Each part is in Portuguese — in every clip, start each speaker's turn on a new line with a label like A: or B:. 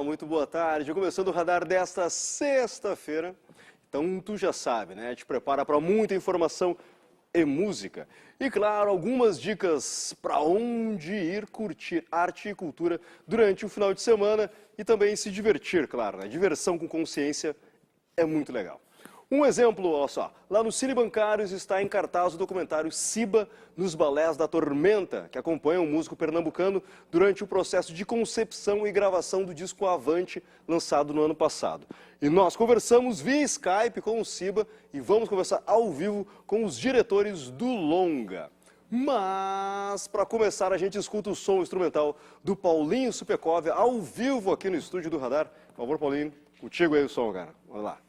A: Muito boa tarde. Começando o radar desta sexta-feira. Então, tu já sabe, né? Te prepara para muita informação e música. E, claro, algumas dicas para onde ir curtir arte e cultura durante o final de semana e também se divertir, claro, né? Diversão com consciência é muito legal. Um exemplo, olha só, lá no Cine Bancários está em cartaz o documentário Siba nos Balés da Tormenta, que acompanha o músico pernambucano durante o processo de concepção e gravação do disco Avante, lançado no ano passado. E nós conversamos via Skype com o Siba e vamos conversar ao vivo com os diretores do longa. Mas, para começar, a gente escuta o som instrumental do Paulinho Supekov ao vivo aqui no estúdio do Radar. Por favor, Paulinho, contigo aí o som, cara. Vamos lá.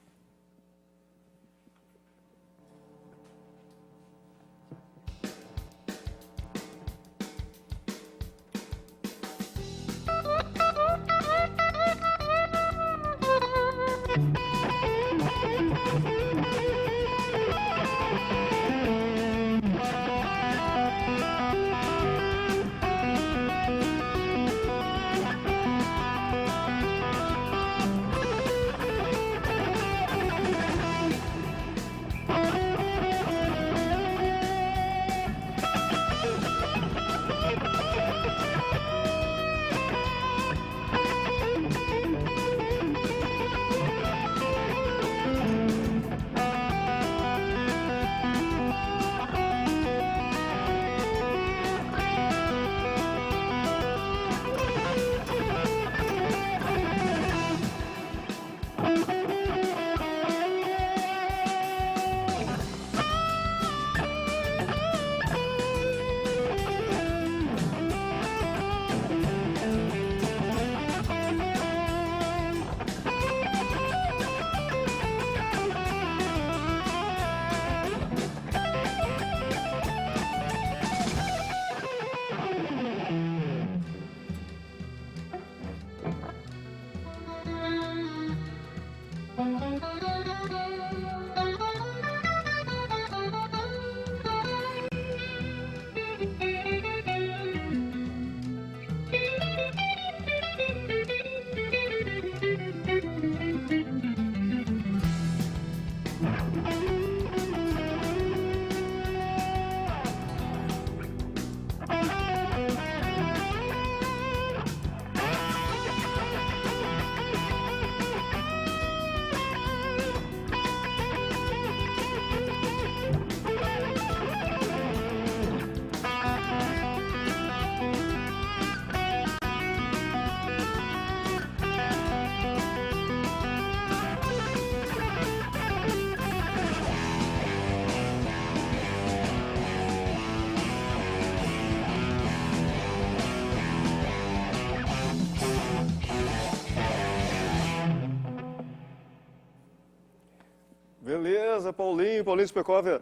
A: Beleza, Paulinho Supekov,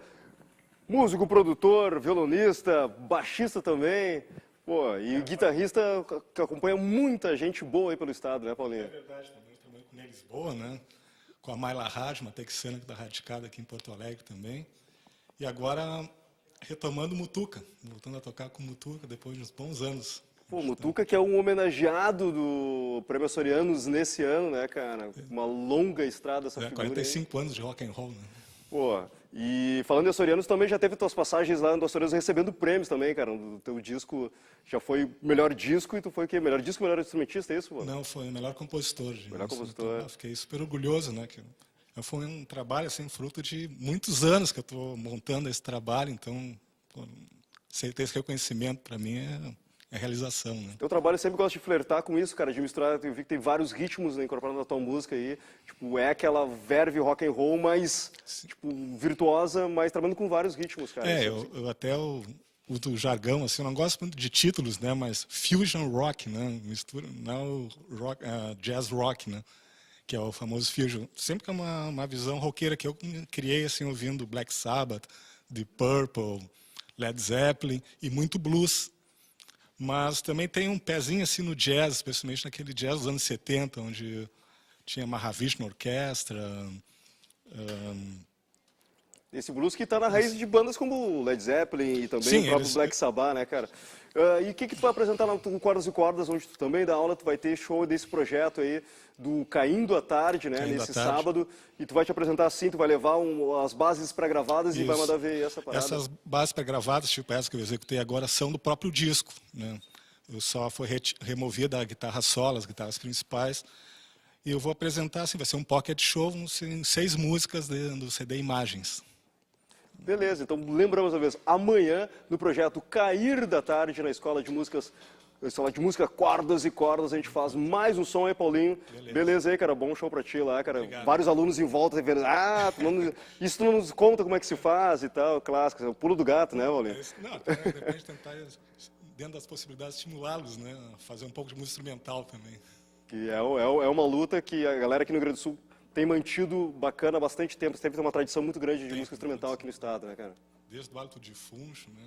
A: músico, produtor, violonista, baixista também, pô, e guitarrista que acompanha muita gente boa aí pelo estado, né, Paulinho?
B: É verdade, também trabalhei com Ney Lisboa, né? Com a Mayla Rádio, uma texana que está radicada aqui em Porto Alegre também. E agora retomando Mutuca, voltando a tocar com Mutuca depois de uns bons anos.
A: Pô, Mutuca que é um homenageado do Prêmio Açorianos nesse ano, né, cara? Uma longa estrada essa figura
B: 45
A: aí.
B: anos de rock and roll, né?
A: Pô, e falando de Açorianos, também já teve tuas passagens lá no Açorianos recebendo prêmios também, cara. O teu disco já foi melhor disco e tu foi o quê? Melhor disco, melhor instrumentista, é isso, pô?
B: Não, foi o melhor compositor.
A: Melhor compositor.
B: Então, fiquei super orgulhoso, né? Que foi um trabalho, assim, fruto de muitos anos que eu estou montando esse trabalho, então, pô, ter esse reconhecimento para mim é realização, né?
A: Teu trabalho sempre gosta de flertar com isso, cara, de misturar, eu vi que tem vários ritmos, né, incorporados na tua música aí, tipo, é aquela verve rock and roll mais, tipo, virtuosa, mas trabalhando com vários ritmos, cara.
B: Eu até uso o jargão, assim, eu não gosto muito de títulos, né, mas fusion rock, né, mistura, não rock, jazz rock, né, que é o famoso fusion. Sempre que é uma visão roqueira que eu criei, assim, ouvindo Black Sabbath, Deep Purple, Led Zeppelin e muito blues. Mas também tem um pezinho assim no jazz, especialmente naquele jazz dos anos 70, onde tinha Mahavishnu Orquestra.
A: Esse blues que está na raiz de bandas como Led Zeppelin e também o próprio Black Sabbath, né, cara? E o que tu vai apresentar no Cordas e Cordas, onde tu também dá aula, tu vai ter show desse projeto aí do Caindo à Tarde, né, nesse sábado, e tu vai te apresentar assim, tu vai levar as bases pré-gravadas e vai mandar ver essa parada.
B: Essas bases pré-gravadas, tipo essa que eu executei agora, são do próprio disco, né? Eu só foi removida a guitarra solo, as guitarras principais, e eu vou apresentar, assim, vai ser um pocket show, em 6 músicas do CD Imagens.
A: Beleza, então lembramos uma vez, amanhã no projeto Cair da Tarde, na Escola de Música Cordas e Cordas, a gente faz mais um som aí, Paulinho. Beleza aí, cara, bom show pra ti lá, cara.
B: Obrigado.
A: Vários alunos em volta, isso tu não nos conta como é que se faz e tal, clássico, é o pulo do gato, né, Paulinho?
B: Não, depende de tentar, dentro das possibilidades, estimulá-los, né, a fazer um pouco de música instrumental também.
A: Que é uma luta que a galera aqui no Rio Grande do Sul tem mantido bacana há bastante tempo. Sempre tem uma tradição muito grande de música instrumental aqui no estado, né, cara?
B: Desde o hálito de funcho, né,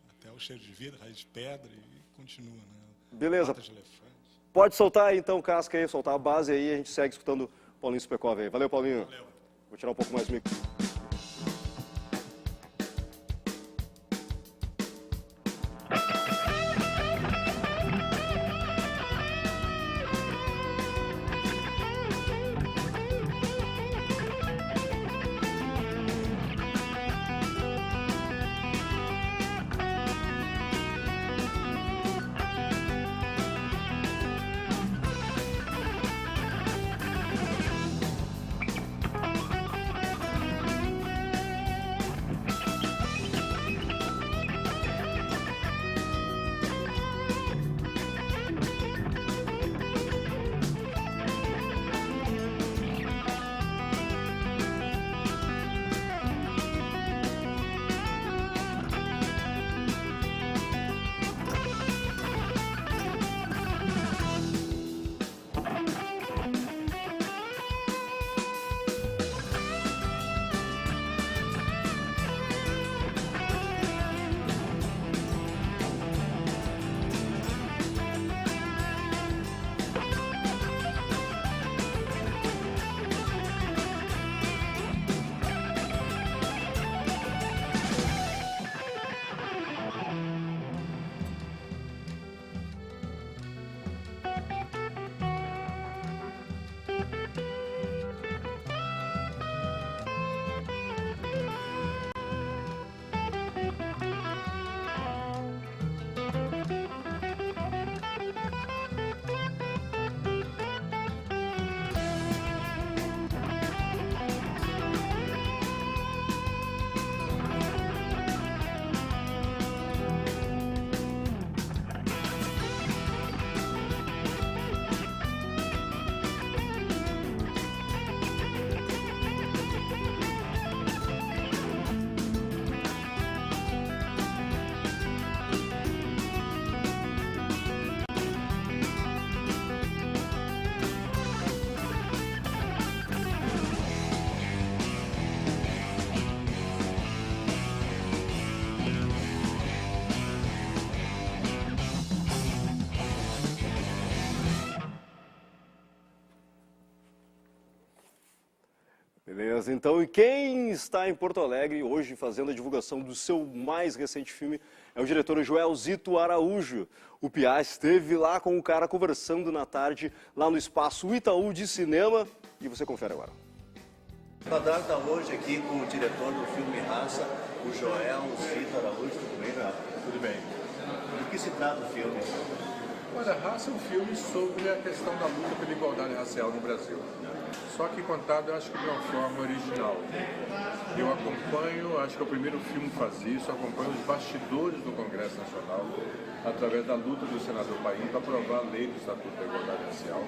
B: até o cheiro de vida, raiz de pedra e continua, né?
A: Beleza.
B: Pata de elefante.
A: Pode soltar aí, então, casca aí, soltar a base aí, a gente segue escutando o Paulinho Supercov aí. Valeu, Paulinho.
B: Valeu.
A: Vou tirar um pouco mais o micro. Beleza, então, e quem está em Porto Alegre hoje fazendo a divulgação do seu mais recente filme é o diretor Joelzito Araújo. O Piá esteve lá com o cara conversando na tarde, lá no Espaço Itaú de Cinema, e você confere agora.
C: O Radar está hoje aqui com o diretor do filme Raça, o Joelzito Araújo. Tudo bem, Renato?
D: Tudo bem.
C: Do que se trata o filme?
D: Olha, Raça é um filme sobre a questão da luta pela igualdade racial no Brasil. Só que contado, eu acho que de uma forma original. Eu acompanho, acho que é o primeiro filme que faz isso, acompanho os bastidores do Congresso Nacional, através da luta do senador Paim para aprovar a lei do Estatuto da Igualdade Racial.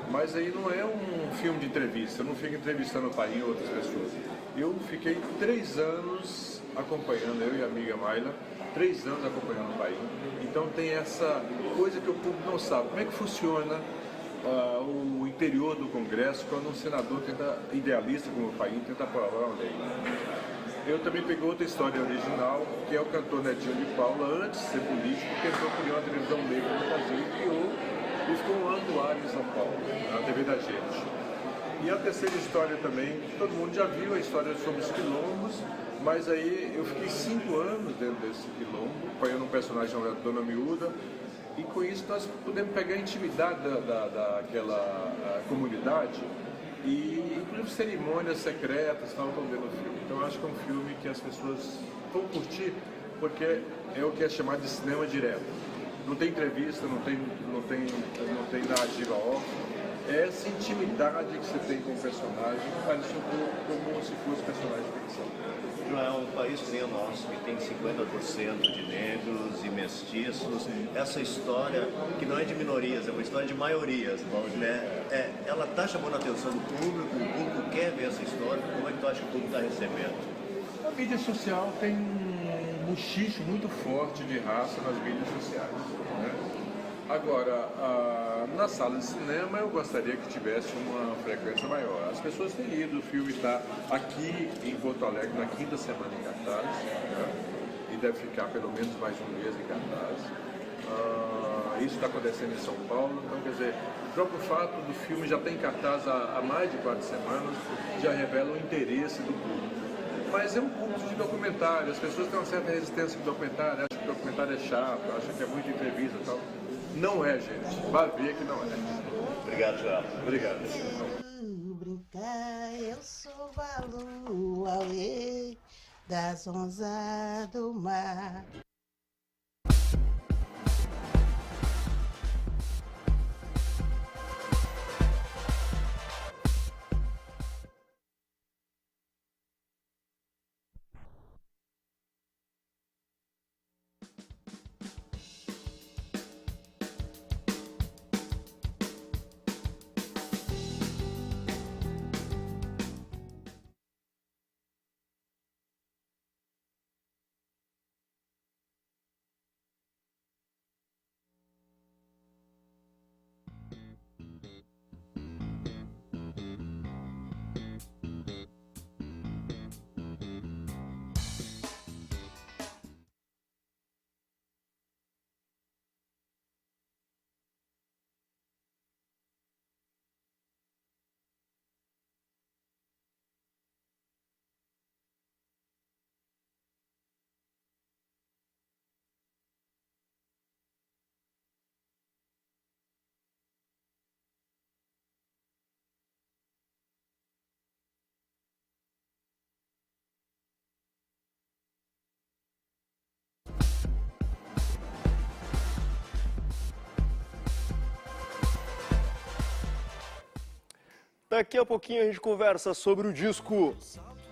D: Mas aí não é um filme de entrevista, eu não fico entrevistando o Paim ou outras pessoas. Eu fiquei 3 anos acompanhando, eu e a amiga Mayla, 3 anos acompanhando o Paim. Então tem essa coisa que o público não sabe. Como é que funciona o interior do Congresso quando um senador idealista como o Paim tenta aprovar uma lei? Eu também peguei outra história original, que é o cantor Netinho de Paula, antes de ser político, tentou criar uma televisão negra no Brasil e criou, e ficou um ano no ar em São Paulo, na TV da Gente. E a terceira história também, todo mundo já viu a história sobre os quilombos, Mas aí eu fiquei 5 anos dentro desse quilombo, apanhando um personagem chamado Dona Miúda, e com isso nós podemos pegar a intimidade daquela comunidade e inclusive cerimônias secretas estão vendo o filme. Então eu acho que é um filme que as pessoas vão curtir, porque é o que é chamado de cinema direto. Não tem entrevista, não tem narrativa off. É essa intimidade que você tem com o personagem, parece um pouco como se fosse personagem de ficção.
C: Joel, um país que nem o nosso, que tem 50% de negros e mestiços, essa história, que não é de minorias, é uma história de maiorias, né? Ela está chamando a atenção do público, o público quer ver essa história, como é que tu acha que o público está recebendo?
D: A mídia social tem um muxixe muito forte de raça nas mídias sociais, né? Agora, na sala de cinema eu gostaria que tivesse uma frequência maior. As pessoas têm ido, o filme está aqui em Porto Alegre na 5ª semana em cartaz, né? E deve ficar pelo menos mais um mês em cartaz. Isso está acontecendo em São Paulo, então quer dizer, o próprio fato do filme já ter em cartaz há mais de 4 semanas já revela o interesse do público. Mas é um público de documentário, as pessoas têm uma certa resistência com o documentário, acham que o documentário é chato, acham que é muita entrevista e tal. Não é, gente. Vai ver que não é.
C: Obrigado, Joel.
D: Obrigado.
E: Brincar, eu sou a lua das ondas do mar.
A: Daqui a pouquinho a gente conversa sobre o disco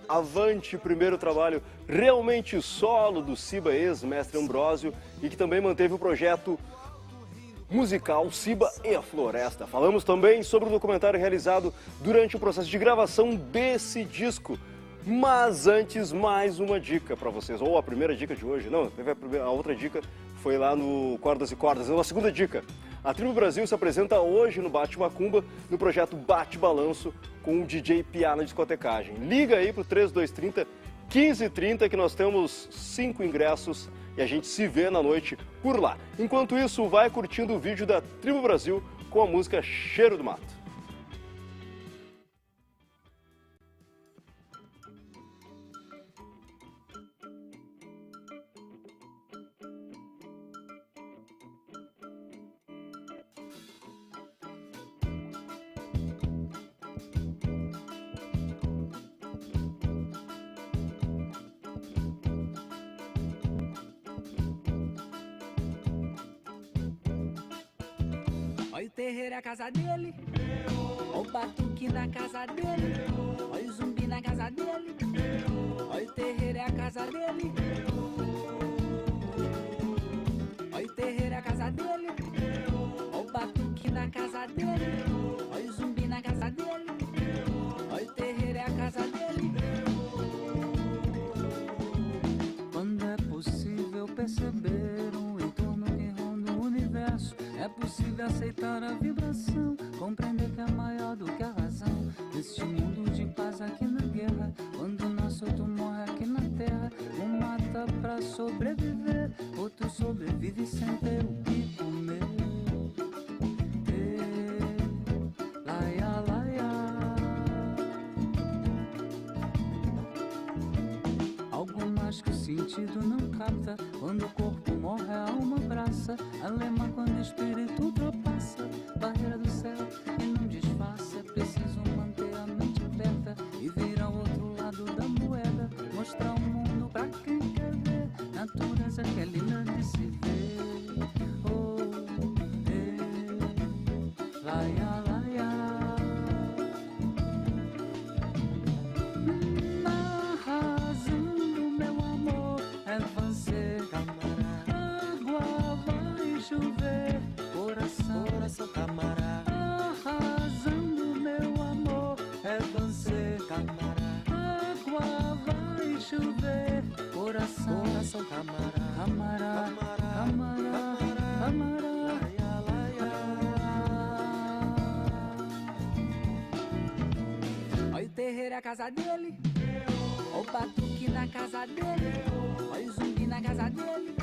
A: Avante, primeiro trabalho realmente solo do Siba, ex-mestre Ambrósio, e que também manteve o projeto musical Siba e a Floresta. Falamos também sobre o documentário realizado durante o processo de gravação desse disco. Mas antes, mais uma dica para vocês, ou a primeira dica de hoje, não, a outra dica foi lá no Cordas e Cordas, uma segunda dica. A Tribo Brasil se apresenta hoje no Bate Macumba, no projeto Bate Balanço, com o DJ Piá na discotecagem. Liga aí pro 3230 1530 que nós temos 5 ingressos e a gente se vê na noite por lá. Enquanto isso, vai curtindo o vídeo da Tribo Brasil com a música Cheiro do Mato.
F: Olha o terreiro é a casa dele, olha o batuque na casa dele, olha o zumbi na casa dele, olha o terreiro é a casa dele, olha o terreiro é a casa dele, olha o batuque na casa dele, olha o zumbi na casa dele, olha o terreiro é a casa dele. Quando é possível perceber um entorno que ronda o universo, é possível aceitar a vibração, compreender que é maior do que a razão. Neste mundo de paz aqui na guerra, quando nasce outro morre aqui na terra. Um mata pra sobreviver, outro sobrevive sem ter o que comer. Laia, laia. sentido não capta. Quando o corpo morre, a alma abraça. Alemã quando o espírito ultrapassa barreira do céu e não disfarça. É preciso manter a mente aberta e vir ao outro lado da moeda. Mostrar o mundo pra quem quer ver. Natureza que é linda de se ver. Oh, laia, laia. A razão do meu amor é você, camarada. Água vai chover, coração, camarada. A razão do meu amor é você, camarada. Água vai chover, coração, camarada. Camarada, camarada. Olha o terreiro é a casa dele, olha o batuque na casa dele, olha o zumbi na casa dele,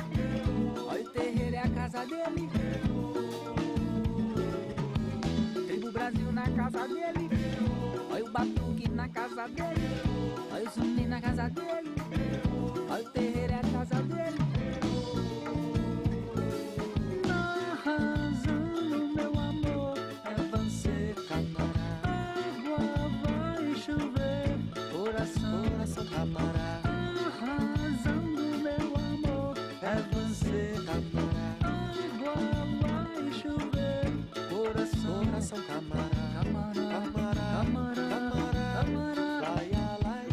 F: olha o terreiro é a casa dele, Tribo Brasil na casa dele, olha o batuque na casa dele, olha o zumbi na casa dele, olha o terreiro é a casa dele. A razão do meu amor é você, camarada. Água vai chover, coração, camarada. A razão do meu amor é você, camarada. Água vai chover, coração, camarada. Camarada, laia, laia.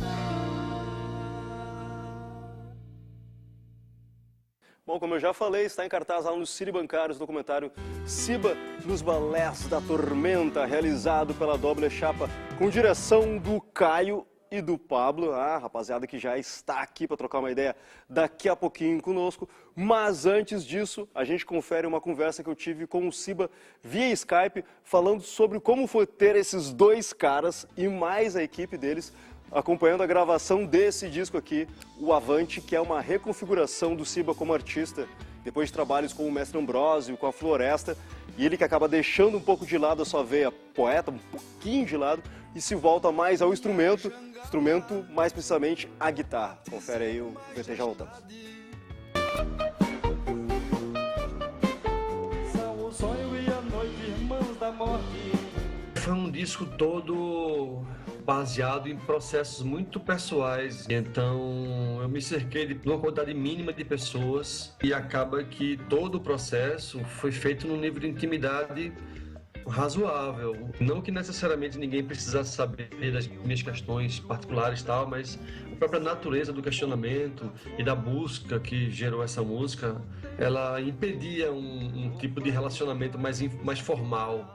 A: Bom, como eu já falei, está em cartaz lá no Cine Bancários o documentário Siba nos Balés da Tormenta, realizado pela Doble Chapa, com direção do Caio e do Pablo, a rapaziada que já está aqui para trocar uma ideia daqui a pouquinho conosco. Mas antes disso, a gente confere uma conversa que eu tive com o Siba via Skype, falando sobre como foi ter esses dois caras e mais a equipe deles acompanhando a gravação desse disco aqui, o Avante, que é uma reconfiguração do Siba como artista, depois de trabalhos com o Mestre Ambrósio, com a Floresta, e ele que acaba deixando um pouco de lado a sua veia poeta, um pouquinho de lado, e se volta mais ao instrumento, mais precisamente a guitarra. Confere aí, o VT já voltamos.
G: São o sonho e a noite, irmãos da morte. Foi um disco todo baseado em processos muito pessoais. Então eu me cerquei de uma quantidade mínima de pessoas e acaba que todo o processo foi feito num nível de intimidade razoável. Não que necessariamente ninguém precisasse saber das minhas questões particulares e tal, mas a própria natureza do questionamento e da busca que gerou essa música, ela impedia um tipo de relacionamento mais formal,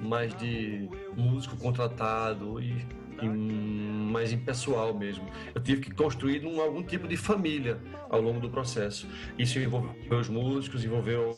G: mais de músico contratado e mais impessoal mesmo. Eu tive que construir algum tipo de família ao longo do processo. Isso envolveu os músicos, envolveu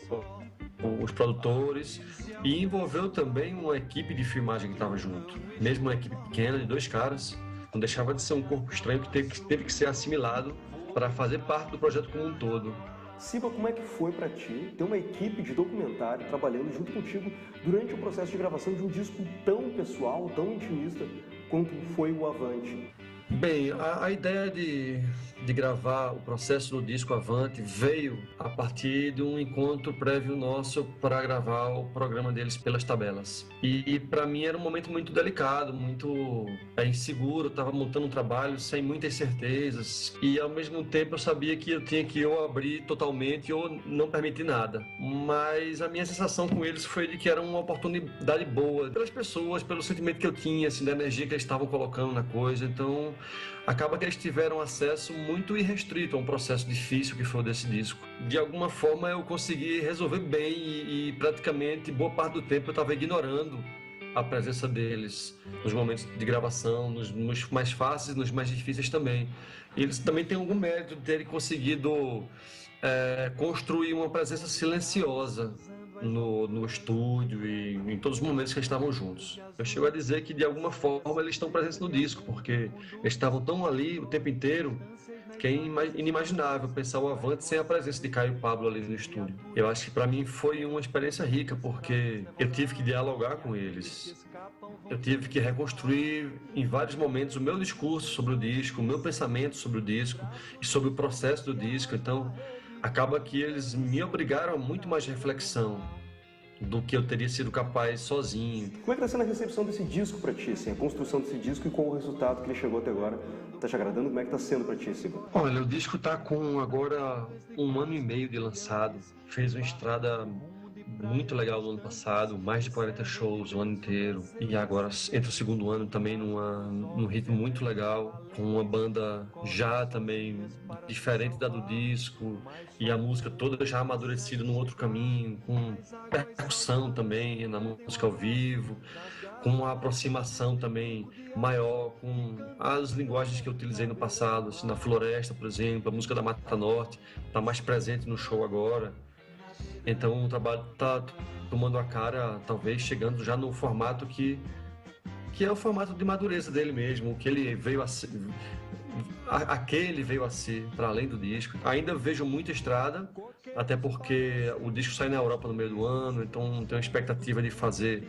G: os produtores e envolveu também uma equipe de filmagem que estava junto. Mesmo uma equipe pequena, de 2 caras, não deixava de ser um corpo estranho que teve que ser assimilado para fazer parte do projeto como um todo.
A: Siba, como é que foi para ti ter uma equipe de documentário trabalhando junto contigo durante o processo de gravação de um disco tão pessoal, tão intimista quanto foi o Avante?
G: Bem, a ideia de gravar o processo do disco Avante veio a partir de um encontro prévio nosso para gravar o programa deles pelas tabelas. E para mim era um momento muito delicado, muito inseguro, eu estava montando um trabalho sem muitas certezas e ao mesmo tempo eu sabia que eu tinha que ou abrir totalmente ou não permitir nada. Mas a minha sensação com eles foi de que era uma oportunidade boa pelas pessoas, pelo sentimento que eu tinha, assim, da energia que eles estavam colocando na coisa. Então acaba que eles tiveram acesso muito irrestrito a um processo difícil que foi o desse disco. De alguma forma eu consegui resolver bem e praticamente boa parte do tempo eu estava ignorando a presença deles nos momentos de gravação, nos mais fáceis, nos mais difíceis também. E eles também têm algum mérito de terem conseguido construir uma presença silenciosa no estúdio e em todos os momentos que eles estavam juntos. Eu chego a dizer que de alguma forma eles estão presentes no disco, porque eles estavam tão ali o tempo inteiro que é inimaginável pensar o Avante sem a presença de Caio e Pablo ali no estúdio. Eu acho que para mim foi uma experiência rica, porque eu tive que dialogar com eles eu tive que reconstruir em vários momentos o meu discurso sobre o disco, o meu pensamento sobre o disco e sobre o processo do disco. Então, acaba que eles me obrigaram a muito mais reflexão do que eu teria sido capaz sozinho.
A: Como é que está sendo a recepção desse disco para ti, assim, a construção desse disco e qual o resultado que ele chegou até agora? Tá te agradando? Como é que tá sendo para ti, Siba?
G: Olha, o disco tá com agora 1 ano e meio de lançado. Fez uma estrada muito legal no ano passado, mais de 40 shows o ano inteiro. E agora entra o segundo ano também num ritmo muito legal, com uma banda já também diferente da do disco, e a música toda já amadurecida num outro caminho, com percussão também na música ao vivo, com uma aproximação também maior com as linguagens que eu utilizei no passado, assim, na Floresta, por exemplo, a música da Mata Norte está mais presente no show agora. Então o trabalho está tomando a cara, talvez chegando já no formato que é o formato de madureza dele mesmo, o que ele veio a ser, aquele veio a ser, para além do disco. Ainda vejo muita estrada, até porque o disco sai na Europa no meio do ano, então tenho a expectativa de fazer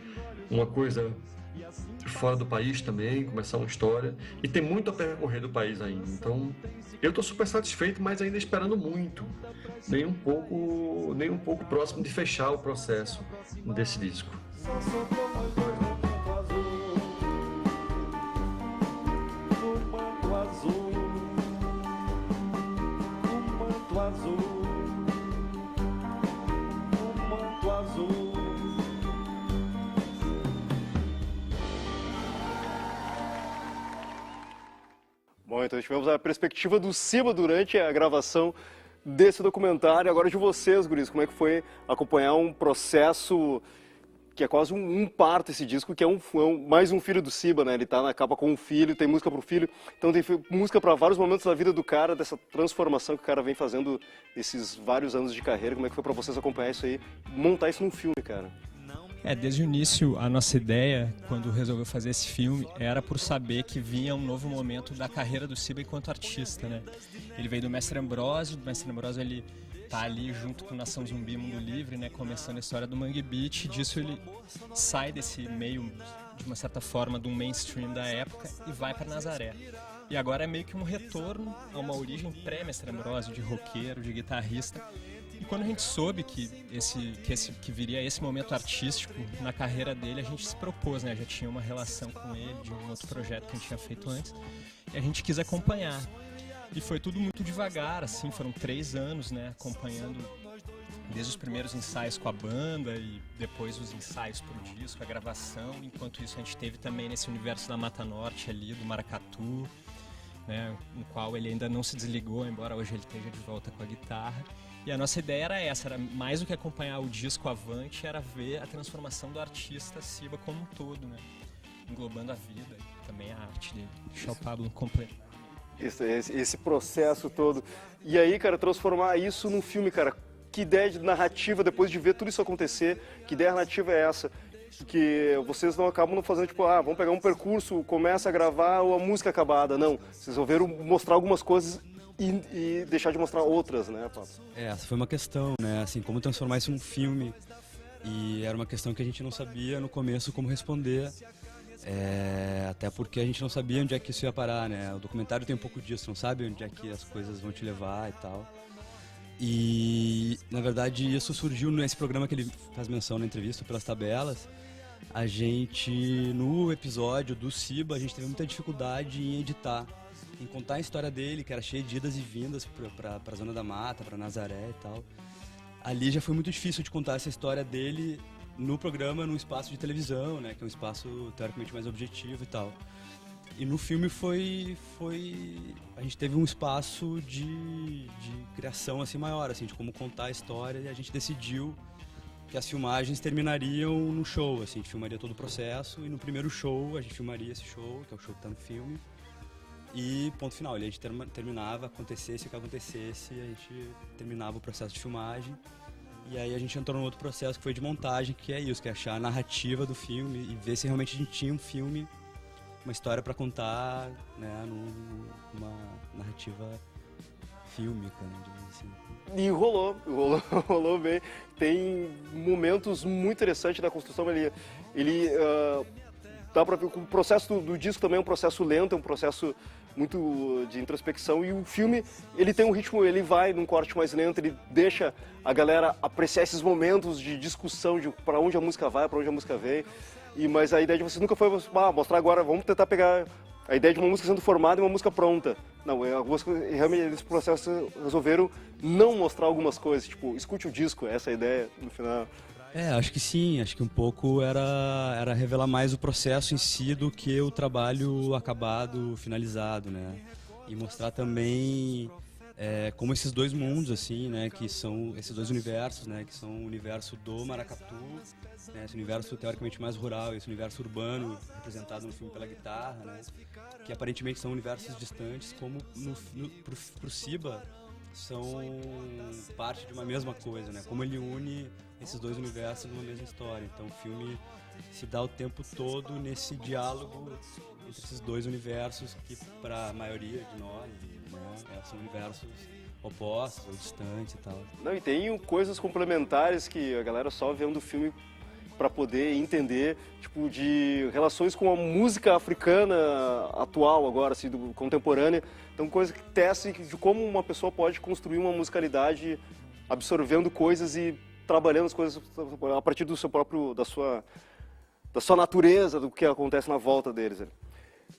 G: uma coisa fora do país também, começar uma história, e tem muito a percorrer do país ainda. Então eu estou super satisfeito, mas ainda esperando muito, nem um pouco próximo de fechar o processo desse disco.
A: Bom, então tivemos a perspectiva do Siba durante a gravação desse documentário. Agora de vocês, guris, como é que foi acompanhar um processo que é quase um parto esse disco, que é mais um filho do Siba, né? Ele tá na capa com um filho, tem música pro filho, então tem música para vários momentos da vida do cara, dessa transformação que o cara vem fazendo esses vários anos de carreira. Como é que foi para vocês acompanhar isso aí, montar isso num filme, cara?
H: Desde o início, a nossa ideia, quando resolveu fazer esse filme, era por saber que vinha um novo momento da carreira do Siba enquanto artista, né? Ele veio do Mestre Ambrosio, ele tá ali junto com Nação Zumbi Mundo Livre, né? Começando a história do Mangue Beat, disso ele sai desse meio, de uma certa forma, do mainstream da época e vai para Nazaré. E agora é meio que um retorno a uma origem pré-Mestre Ambrosio, de roqueiro, de guitarrista. E quando a gente soube que viria esse momento artístico na carreira dele, a gente se propôs, né? Já tinha uma relação com ele, de um outro projeto que a gente tinha feito antes, e a gente quis acompanhar. E foi tudo muito devagar, assim, foram 3 anos, né? Acompanhando desde os primeiros ensaios com a banda e depois os ensaios pro disco, a gravação. Enquanto isso a gente teve também nesse universo da Mata Norte ali, do Maracatu, né? No qual ele ainda não se desligou, embora hoje ele esteja de volta com a guitarra. E a nossa ideia era essa, era mais do que acompanhar o disco avante, era ver a transformação do artista Siba como um todo, né? Englobando a vida e também a arte dele. Deixa o Pablo completar.
A: Esse processo todo. E aí, cara, transformar isso num filme, cara. Que ideia de narrativa, depois de ver tudo isso acontecer, que ideia narrativa é essa? Que vocês não acabam fazendo, tipo, vamos pegar um percurso, começa a gravar ou a música acabada. Não, vocês resolveram mostrar algumas coisas e deixar de mostrar outras, né, Pablo?
I: Essa foi uma questão, né, assim, como transformar isso num filme. E era uma questão que a gente não sabia no começo como responder. Até porque a gente não sabia onde é que isso ia parar, né? O documentário tem um pouco disso, não sabe onde é que as coisas vão te levar e tal. E, na verdade, isso surgiu nesse programa que ele faz menção na entrevista, Pelas Tabelas. A gente, no episódio do Siba, a gente teve muita dificuldade em editar, em contar a história dele, que era cheia de idas e vindas pra Zona da Mata, pra Nazaré e tal. Ali já foi muito difícil de contar essa história dele no programa, num espaço de televisão, né, que é um espaço teoricamente mais objetivo e tal. E no filme a gente teve um espaço de criação assim maior, assim, de como contar a história, e a gente decidiu que as filmagens terminariam no show, assim, a gente filmaria todo o processo, e no primeiro show a gente filmaria esse show, que é o show que está no filme, e ponto final, a gente terminava, acontecesse o que acontecesse, a gente terminava o processo de filmagem. E aí a gente entrou num outro processo que foi de montagem, que é isso, que é achar a narrativa do filme e ver se realmente a gente tinha um filme, uma história para contar, né, numa narrativa fílmica, né, digamos assim.
A: E rolou bem. Tem momentos muito interessantes da construção. Ele dá pra ver que o processo do disco também é um processo lento, é um processo muito de introspecção, e o filme, ele tem um ritmo, ele vai num corte mais lento, ele deixa a galera apreciar esses momentos de discussão de para onde a música vai, para onde a música vem. Mas a ideia de vocês nunca foi mostrar agora, vamos tentar pegar a ideia de uma música sendo formada e uma música pronta. Não, realmente nesse processo resolveram não mostrar algumas coisas, tipo, escute o disco, essa é a ideia no final.
I: Acho que sim, acho que um pouco era revelar mais o processo em si do que o trabalho acabado, finalizado, né? E mostrar também como esses dois mundos, assim, né, que são esses dois universos, né, que são o universo do maracatu, né, esse universo teoricamente mais rural, esse universo urbano representado no filme pela guitarra, né, que aparentemente são universos distantes, como pro Siba são parte de uma mesma coisa, né, como ele une esses dois universos numa mesma história. Então o filme se dá o tempo todo nesse diálogo entre esses dois universos que para a maioria de nós, né, são universos opostos ou distantes e tal.
A: Não, e tem coisas complementares que a galera só vendo o filme para poder entender, tipo, de relações com a música africana atual agora, assim, contemporânea. Então, coisa que testa de como uma pessoa pode construir uma musicalidade absorvendo coisas e trabalhando as coisas a partir do seu próprio, da sua natureza, do que acontece na volta deles.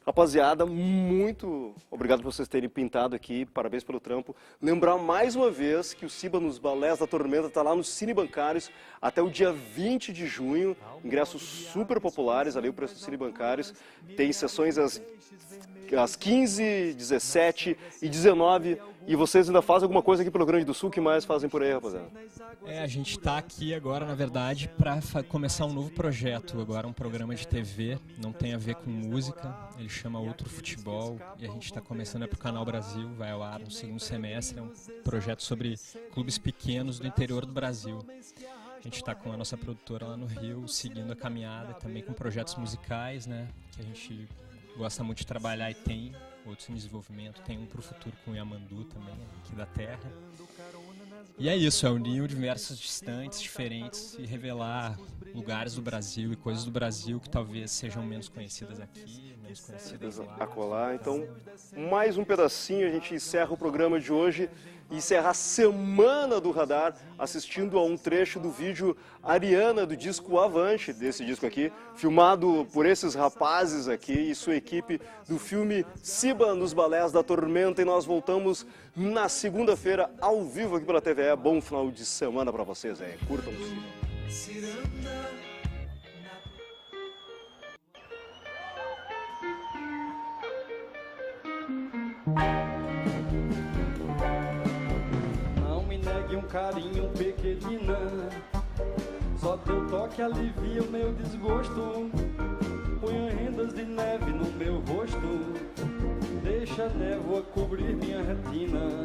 A: Rapaziada, muito obrigado por vocês terem pintado aqui, parabéns pelo trampo. Lembrar mais uma vez que o Siba nos Balés da Tormenta está lá nos Cine Bancários até o dia 20 de junho, ingressos super populares, ali o preço dos Cine Bancários. Tem sessões às 15, 17 e 19, e vocês ainda fazem alguma coisa aqui pelo Rio Grande do Sul, que mais fazem por aí, rapaziada?
H: A gente está aqui agora, na verdade, para começar um novo projeto, agora um programa de TV, não tem a ver com música, ele chama Outro Futebol, e a gente está começando para o Canal Brasil, vai ao ar no segundo semestre, é um projeto sobre clubes pequenos do interior do Brasil. A gente está com a nossa produtora lá no Rio, seguindo a caminhada, também com projetos musicais, né, que a gente gosta muito de trabalhar e tem outros em desenvolvimento, tem um para o futuro com o Yamandu também, aqui da terra. E é isso, é unir universos distantes, diferentes e revelar lugares do Brasil e coisas do Brasil que talvez sejam menos conhecidas aqui, menos conhecidas lá.
A: Acolá. Então, mais um pedacinho, a gente encerra o programa de hoje e encerra a semana do Radar assistindo a um trecho do vídeo Ariana do disco Avante, desse disco aqui, filmado por esses rapazes aqui e sua equipe do filme Siba nos Balés da Tormenta, e nós voltamos na segunda-feira ao vivo aqui pela TVE. Bom final de semana pra vocês, curtam o Siba.
J: Um carinho pequenina, só teu toque alivia o meu desgosto. Ponha rendas de neve no meu rosto, deixa a névoa cobrir minha retina.